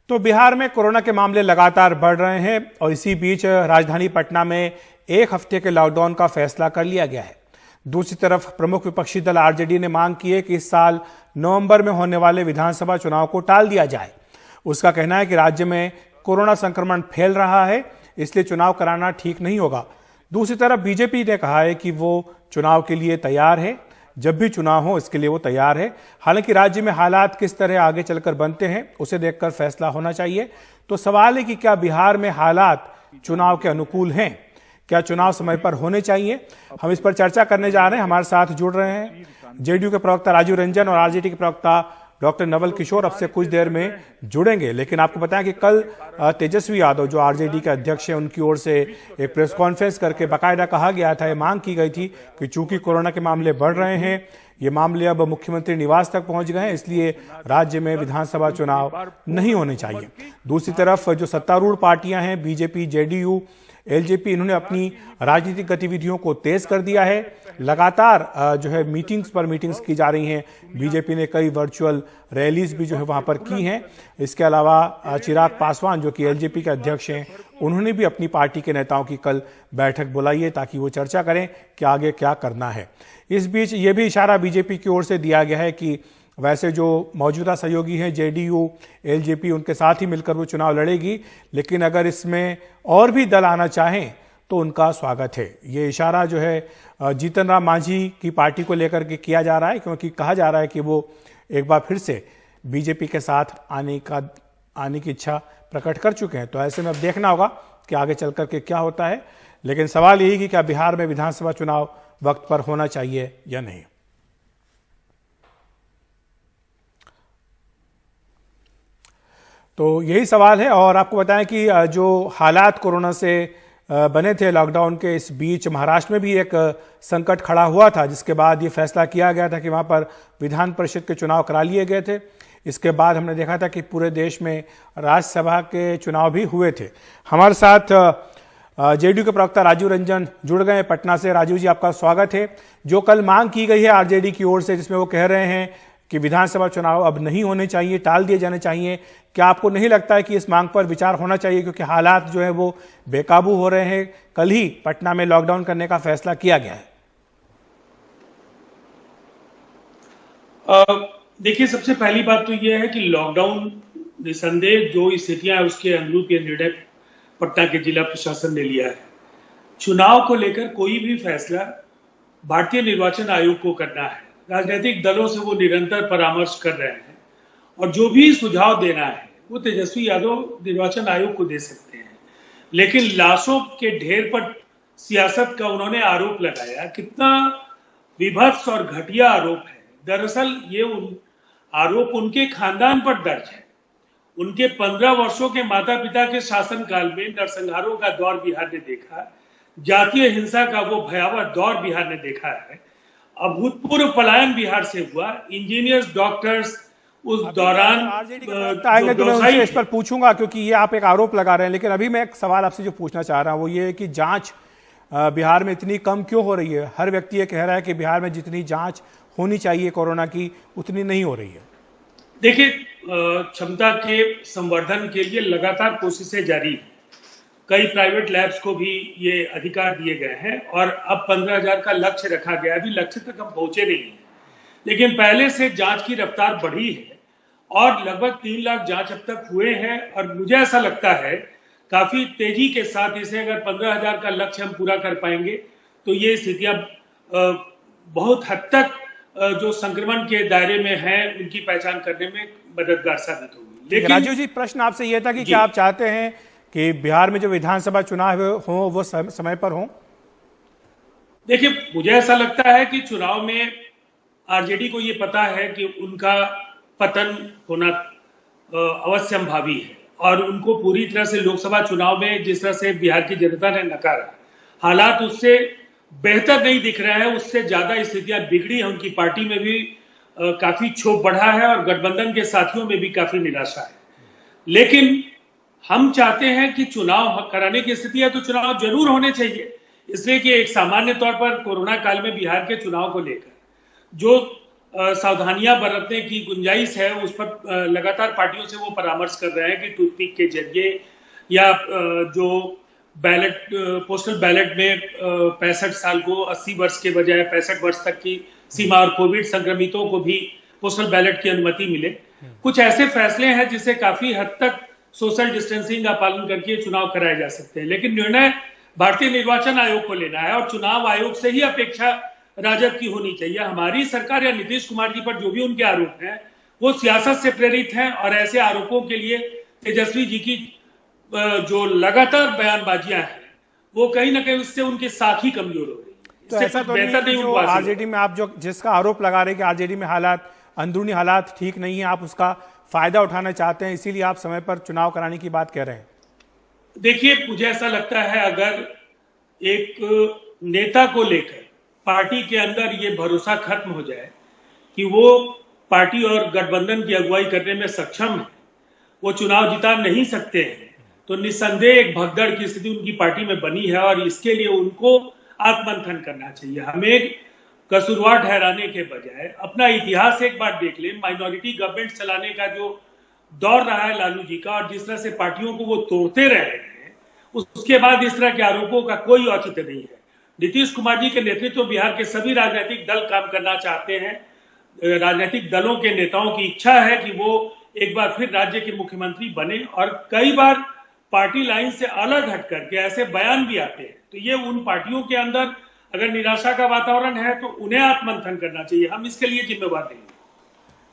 तो बिहार में कोरोना के मामले लगातार बढ़ रहे हैं और इसी बीच राजधानी पटना में एक हफ्ते के लॉकडाउन का फैसला कर लिया गया है। दूसरी तरफ प्रमुख विपक्षी दल आरजेडी ने मांग की है कि इस साल नवंबर में होने वाले विधानसभा चुनाव को टाल दिया जाए। उसका कहना है कि राज्य में कोरोना संक्रमण फैल रहा है, इसलिए चुनाव कराना ठीक नहीं होगा। दूसरी तरफ बीजेपी ने कहा है कि वो चुनाव के लिए तैयार है, जब भी चुनाव हो इसके लिए वो तैयार है। हालांकि राज्य में हालात किस तरह आगे चलकर बनते हैं उसे देखकर फैसला होना चाहिए। तो सवाल है कि क्या बिहार में हालात चुनाव के अनुकूल हैं, क्या चुनाव समय पर होने चाहिए? हम इस पर चर्चा करने जा रहे हैं। हमारे साथ जुड़ रहे हैं जेडीयू के प्रवक्ता राजीव रंजन और आरजेडी के प्रवक्ता डॉक्टर नवल किशोर अब से कुछ देर में जुड़ेंगे। लेकिन आपको बताएं कि कल तेजस्वी यादव जो आरजेडी के अध्यक्ष हैं, उनकी ओर से एक प्रेस कॉन्फ्रेंस करके बाकायदा कहा गया था, ये मांग की गई थी कि चूंकि कोरोना के मामले बढ़ रहे हैं, ये मामले अब मुख्यमंत्री निवास तक पहुंच गए हैं, इसलिए राज्य में विधानसभा चुनाव नहीं होने चाहिए। दूसरी तरफ जो सत्तारूढ़ पार्टियां हैं, बीजेपी, जेडीयू, एलजेपी, इन्होंने अपनी राजनीतिक गतिविधियों को तेज कर दिया है। लगातार जो है मीटिंग्स की जा रही हैं। बीजेपी ने कई वर्चुअल रैलीज भी जो है वहां पर की हैं। इसके अलावा चिराग पासवान जो कि एलजेपी के अध्यक्ष हैं, उन्होंने भी अपनी पार्टी के नेताओं की कल बैठक बुलाई है ताकि वो चर्चा करें कि आगे क्या करना है। इस बीच ये भी इशारा बीजेपी की ओर से दिया गया है कि वैसे जो मौजूदा सहयोगी हैं जेडीयू, एलजेपी, उनके साथ ही मिलकर वो चुनाव लड़ेगी, लेकिन अगर इसमें और भी दल आना चाहें तो उनका स्वागत है। ये इशारा जो है जीतन राम मांझी की पार्टी को लेकर के किया जा रहा है, क्योंकि कहा जा रहा है कि वो एक बार फिर से बीजेपी के साथ आने की इच्छा प्रकट कर चुके हैं। तो ऐसे में अब देखना होगा कि आगे चल करके क्या होता है। लेकिन सवाल यही कि क्या बिहार में विधानसभा चुनाव वक्त पर होना चाहिए या नहीं। तो यही सवाल है। और आपको बताएं कि जो हालात कोरोना से बने थे लॉकडाउन के, इस बीच महाराष्ट्र में भी एक संकट खड़ा हुआ था, जिसके बाद ये फैसला किया गया था कि वहां पर विधान परिषद के चुनाव करा लिए गए थे। इसके बाद हमने देखा था कि पूरे देश में राज्यसभा के चुनाव भी हुए थे। हमारे साथ जेडीयू के प्रवक्ता राजीव रंजन जुड़ गए पटना से। राजीव जी, आपका स्वागत है। जो कल मांग की गई है आरजेडी की ओर से, जिसमें वो कह रहे हैं कि विधानसभा चुनाव अब नहीं होने चाहिए, टाल दिए जाने चाहिए, क्या आपको नहीं लगता है कि इस मांग पर विचार होना चाहिए, क्योंकि हालात जो है वो बेकाबू हो रहे हैं? कल ही पटना में लॉकडाउन करने का फैसला किया गया है। देखिए, सबसे पहली बात तो यह है कि लॉकडाउन निसंदेह जो स्थितियां है उसके अनुरूप ये निर्णय पटना के जिला प्रशासन ने लिया है। चुनाव को लेकर कोई भी फैसला भारतीय निर्वाचन आयोग को करना है। राजनीतिक दलों से वो निरंतर परामर्श कर रहे हैं और जो भी सुझाव देना है वो तेजस्वी यादव निर्वाचन आयोग को दे सकते हैं। लेकिन लाशों के ढेर पर सियासत का उन्होंने आरोप लगाया, कितना विभत्स और घटिया आरोप है। दरअसल ये आरोप उनके खानदान पर दर्ज है। उनके 15 वर्षों के माता पिता के शासनकाल में नरसंहारों का दौर बिहार ने देखा, जातीय हिंसा का वो भयावह दौर बिहार ने देखा है। अभूतपूर्व पलायन बिहार से हुआ। इंजीनियर्स, डॉक्टर्स उस दौरान आएंगे तो मैं उनसे इस पर पूछूंगा, क्योंकि ये आप एक आरोप लगा रहे हैं। लेकिन अभी मैं एक सवाल आपसे जो पूछना चाह रहा हूं वो ये है कि जांच बिहार में इतनी कम क्यों हो रही है? हर व्यक्ति ये कह रहा है कि बिहार में जितनी जांच होनी चाहिए कोरोना की उतनी नहीं हो रही है। देखिए, क्षमता के संवर्धन के लिए लगातार कोशिशें जारी हैं। कई प्राइवेट लैब्स को भी ये अधिकार दिए गए हैं और अब 15,000 का लक्ष्य रखा गया है। अभी लक्ष्य तक हम पहुंचे नहीं हैं, लेकिन पहले से जांच की रफ्तार बढ़ी है और लगभग 3 लाख जांच अब तक हुए हैं। और मुझे ऐसा लगता है काफी तेजी के साथ इसे अगर 15,000 का लक्ष्य हम पूरा कर पाएंगे तो ये स्थितियां बहुत हद तक जो संक्रमण के दायरे में हैं उनकी पहचान करने में मददगार साबित होगी। लेकिन राजीव जी, प्रश्न आपसे यह था कि क्या आप चाहते हैं कि बिहार में जो विधानसभा चुनाव हो वो समय पर हो? देखिए, मुझे ऐसा लगता है कि चुनाव में आरजेडी को ये पता है कि उनका पतन होना अवश्यंभावी है और उनको पूरी तरह से लोकसभा चुनाव में जिस तरह से बिहार की जनता ने नकारा, हालात उससे बेहतर नहीं दिख रहा है। उससे ज्यादा स्थितियां बिगड़ी है। उनकी पार्टी में भी काफी क्षोभ बढ़ा है और गठबंधन के साथियों में भी काफी निराशा है। लेकिन हम चाहते हैं कि चुनाव कराने की स्थिति है तो चुनाव जरूर होने चाहिए, इसलिए कि एक सामान्य तौर पर कोरोना काल में बिहार के चुनाव को लेकर जो सावधानियां बरतने की गुंजाइश है, उस पर लगातार पार्टियों से वो परामर्श कर रहे हैं कि टूथपिक के जरिए या जो बैलेट पोस्टल बैलेट में 65 साल को 80 वर्ष के बजाय 65 वर्ष तक की सीमा और कोविड संक्रमितों को भी पोस्टल बैलेट की अनुमति मिले। कुछ ऐसे फैसले हैं जिससे काफी हद तक सोशल डिस्टेंसिंग का पालन करके चुनाव कराए जा सकते हैं, लेकिन निर्णय भारतीय निर्वाचन आयोग को लेना है और चुनाव आयोग से ही अपेक्षा राजद की होनी चाहिए। हमारी सरकार या नीतीश कुमार जी पर जो भी उनके आरोप हैं वो सियासत से प्रेरित हैं और ऐसे आरोपों के लिए तेजस्वी जी की जो लगातार बयानबाजियां हैं वो कहीं ना कहीं उससे उनकी साख ही कमजोर हो रही। तो ऐसा तो नहीं है जो आरजेडी में आप जो जिसका आरोप लगा रहे हैं कि आरजेडी में हालात, अंदरूनी हालात ठीक नहीं है, आप उसका फायदा उठाना चाहते हैं, इसीलिए आप समय पर चुनाव कराने की बात कह रहे हैं? देखिए, मुझे ऐसा लगता है अगर एक नेता को लेकर पार्टी के अंदर ये भरोसा खत्म हो जाए कि वो पार्टी और गठबंधन की अगुवाई करने में सक्षम है, वो चुनाव जिता नहीं सकते हैं, तो निस्संदेह एक भगदड़ की स्थिति उनकी पार्टी में बनी है और इसके लिए उनको आत्ममंथन करना चाहिए। हमें कसूरवार ठहराने के बजाय अपना इतिहास एक बार देख लें। माइनॉरिटी गवर्नमेंट चलाने का जो दौर रहा है लालू जी का और जिस तरह से पार्टियों को वो तोड़ते रहे हैं, उसके बाद इस तरह के आरोपों का कोई औचित्य नहीं है। नीतीश कुमार जी के नेतृत्व में बिहार के सभी राजनीतिक दल काम करना चाहते हैं। राजनीतिक दलों के नेताओं की इच्छा है कि वो एक बार फिर राज्य के मुख्यमंत्री बने और कई बार पार्टी लाइन से अलग हट करके ऐसे बयान भी आते हैं, तो ये उन पार्टियों के अंदर अगर निराशा का वातावरण है तो उन्हें आत्ममंथन करना चाहिए। हम इसके लिए जिम्मेवार नहीं।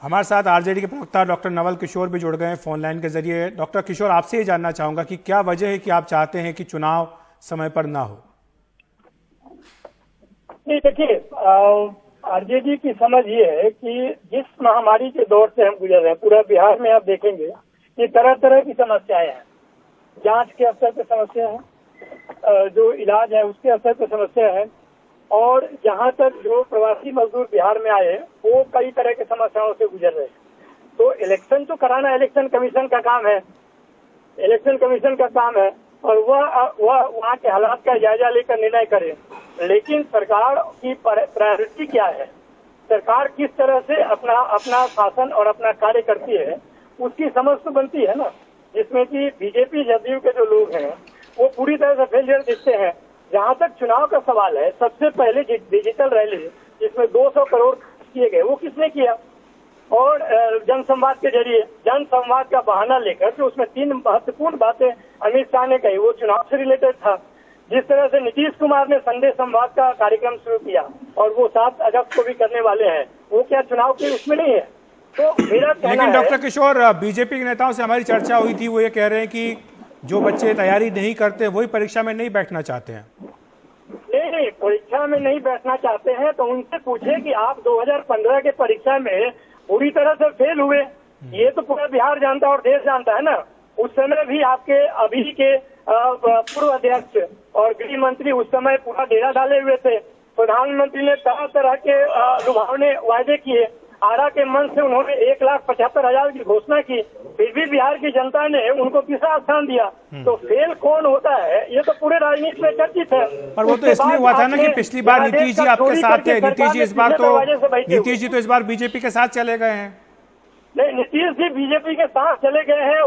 हमारे साथ आरजेडी के प्रवक्ता डॉक्टर नवल किशोर भी जुड़ गए हैं फोन लाइन के जरिए। डॉक्टर किशोर, आपसे ये जानना चाहूंगा कि क्या वजह है कि आप चाहते हैं कि चुनाव समय पर ना हो? नहीं, देखिए, आरजेडी की समझ ये है कि जिस महामारी के दौर से हम गुजर रहे हैं, पूरा बिहार में आप देखेंगे कि तरह तरह की समस्याएं हैं। जांच के स्तर पे समस्या है, जो इलाज है उसके स्तर पे समस्या है, और जहां तक जो प्रवासी मजदूर बिहार में आए वो कई तरह की समस्याओं से गुजर रहे हैं। तो इलेक्शन तो कराना इलेक्शन कमीशन का काम है, इलेक्शन कमीशन का काम है और वह वहाँ के हालात का जायजा लेकर निर्णय करे। लेकिन सरकार की प्रायोरिटी क्या है, सरकार किस तरह से अपना शासन और अपना कार्य करती है, उसकी समझ तो बनती है ना। जिसमें कि बीजेपी जदयू के जो लोग हैं वो पूरी तरह से फेलियर दिखते हैं। जहां तक चुनाव का सवाल है, सबसे पहले डिजिटल रैली जिसमें 200 करोड़ किए गए वो किसने किया, और जनसंवाद के जरिए जनसंवाद का बहाना लेकर जो उसमें 3 महत्वपूर्ण बातें अमित शाह ने कही वो चुनाव से रिलेटेड था। जिस तरह से नीतीश कुमार ने संदेश संवाद का कार्यक्रम शुरू किया और वो 7 अगस्त को भी करने वाले हैं, वो क्या चुनाव के उसमें नहीं है? तो मेरा कहना लेकिन डॉक्टर किशोर, बीजेपी के नेताओं से हमारी चर्चा हुई थी, वो ये कह रहे हैं कि जो बच्चे तैयारी नहीं करते वही परीक्षा में नहीं बैठना चाहते हैं। नहीं, परीक्षा में नहीं बैठना चाहते हैं तो उनसे पूछे कि आप 2015 के परीक्षा में पूरी तरह से फेल हुए, ये तो पूरा बिहार जानता है और देश जानता है ना। उस समय भी आपके अभी के पूर्व अध्यक्ष और गृह मंत्री उस समय पूरा डेरा डाले हुए थे। प्रधानमंत्री ने तरह तरह के लुभावने वायदे किए, आरा के मन से उन्होंने 1,75,000 की घोषणा की, फिर भी बिहार की जनता ने उनको तीसरा स्थान दिया। तो फेल कौन होता है ये तो पूरे राजनीति में चर्चित है। पर वो तो इसलिए हुआ था ना कि पिछली बार नीतीश जी आपके साथ थे। नीतीश जी इस बार बीजेपी के साथ चले गए हैं। नहीं, नीतीश जी बीजेपी के साथ चले गए हैं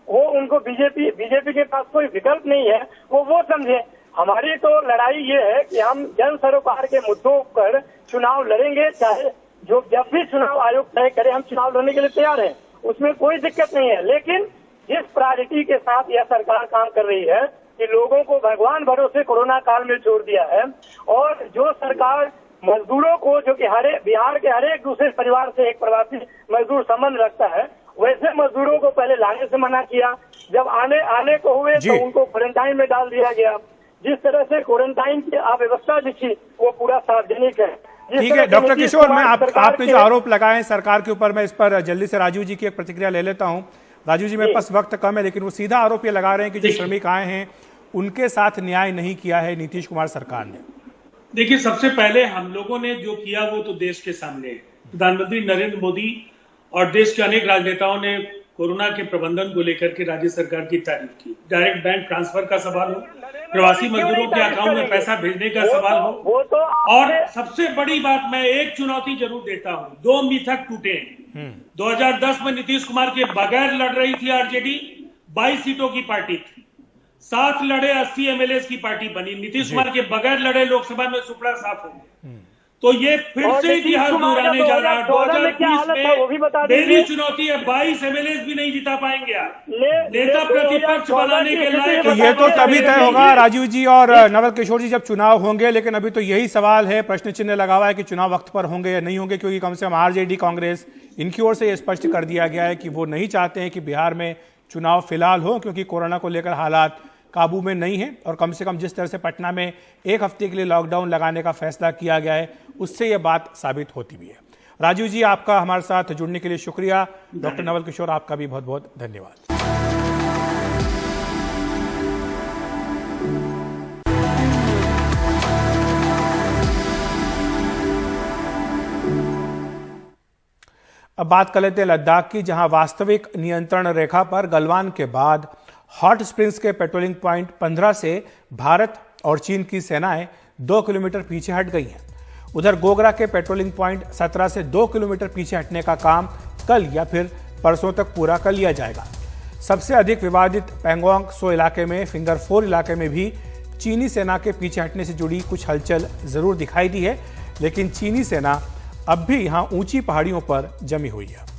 वो उनको बीजेपी के पास कोई विकल्प नहीं है, वो समझे। हमारी तो लड़ाई ये है कि हम जन सरोकार के मुद्दों पर चुनाव लड़ेंगे, चाहे जब भी चुनाव आयोग तय करे हम चुनाव लड़ने के लिए तैयार हैं, उसमें कोई दिक्कत नहीं है। लेकिन जिस प्रायोरिटी के साथ यह सरकार काम कर रही है कि लोगों को भगवान भरोसे कोरोना काल में छोड़ दिया है, और जो सरकार मजदूरों को, जो कि बिहार के हर एक दूसरे परिवार से एक प्रवासी मजदूर संबंध रखता है, वैसे मजदूरों को पहले लाने से मना किया, जब आने को हुए तो उनको क्वारंटाइन में डाल दिया गया। जिस तरह से क्वारंटाइन की अव्यवस्था दिखी वो पूरा सार्वजनिक है। ठीक है डॉक्टर किशोर, मैं आपने जो आरोप लगाए हैं सरकार के ऊपर, मैं इस पर जल्दी से राजू जी की एक प्रतिक्रिया ले लेता हूं। राजू जी, मेरे पास वक्त कम है, लेकिन वो सीधा आरोप ये लगा रहे हैं कि जो श्रमिक आए हैं उनके साथ न्याय नहीं किया है नीतीश कुमार सरकार ने। देखिए, सबसे पहले हम लोगों ने जो किया वो तो देश के सामने है। प्रधानमंत्री नरेंद्र मोदी और देश के अनेक राजनेताओं ने कोरोना के प्रबंधन को लेकर के राज्य सरकार की तारीफ की। डायरेक्ट बैंक ट्रांसफर का सवाल हो, प्रवासी मजदूरों के अकाउंट में पैसा भेजने का सवाल हो, और सबसे बड़ी बात मैं एक चुनौती जरूर देता हूं, 2 मिथक टूटे हैं। 2010 में नीतीश कुमार के बगैर लड़ रही थी आरजेडी, 22 सीटों की पार्टी थी, 7 लड़े 80 एमएलए की पार्टी बनी। नीतीश कुमार के बगैर लड़े लोकसभा में सुपड़ा साफ हो गया। तो ये फिर से इतिहास दोहराने जा रहा है। 2020 में पहली चुनौती है, 22 एमएलए भी नहीं जिता पाएंगे आप, नेता प्रतिपक्ष बनाने के लायक। तो ये तो तभी तय होगा राजीव जी और नवल किशोर जी जब चुनाव होंगे, लेकिन अभी तो यही सवाल है, प्रश्न चिन्ह लगा हुआ है कि चुनाव वक्त पर होंगे या नहीं होंगे, क्योंकि कम से कम आरजेडी कांग्रेस इनकी ओर से यह स्पष्ट कर दिया गया है कि वो नहीं चाहते हैं कि बिहार में चुनाव फिलहाल हो, क्योंकि कोरोना को लेकर हालात काबू में नहीं है। और कम से कम जिस तरह से पटना में 1 हफ्ते के लिए लॉकडाउन लगाने का फैसला किया गया है, उससे यह बात साबित होती भी है। राजीव जी, आपका हमारे साथ जुड़ने के लिए शुक्रिया। डॉक्टर नवल किशोर, आपका भी बहुत बहुत धन्यवाद। अब बात कर लेते हैं लद्दाख की, जहां वास्तविक नियंत्रण रेखा पर गलवान के बाद हॉट स्प्रिंग्स के पेट्रोलिंग पॉइंट 15 से भारत और चीन की सेनाएं 2 किलोमीटर पीछे हट गई हैं। उधर गोगरा के पेट्रोलिंग पॉइंट 17 से 2 किलोमीटर पीछे हटने का काम कल या फिर परसों तक पूरा कर लिया जाएगा। सबसे अधिक विवादित पैंगोंग सो इलाके में फिंगर 4 इलाके में भी चीनी सेना के पीछे हटने से जुड़ी कुछ हलचल जरूर दिखाई दी है, लेकिन चीनी सेना अब भी यहां ऊंची पहाड़ियों पर जमी हुई है।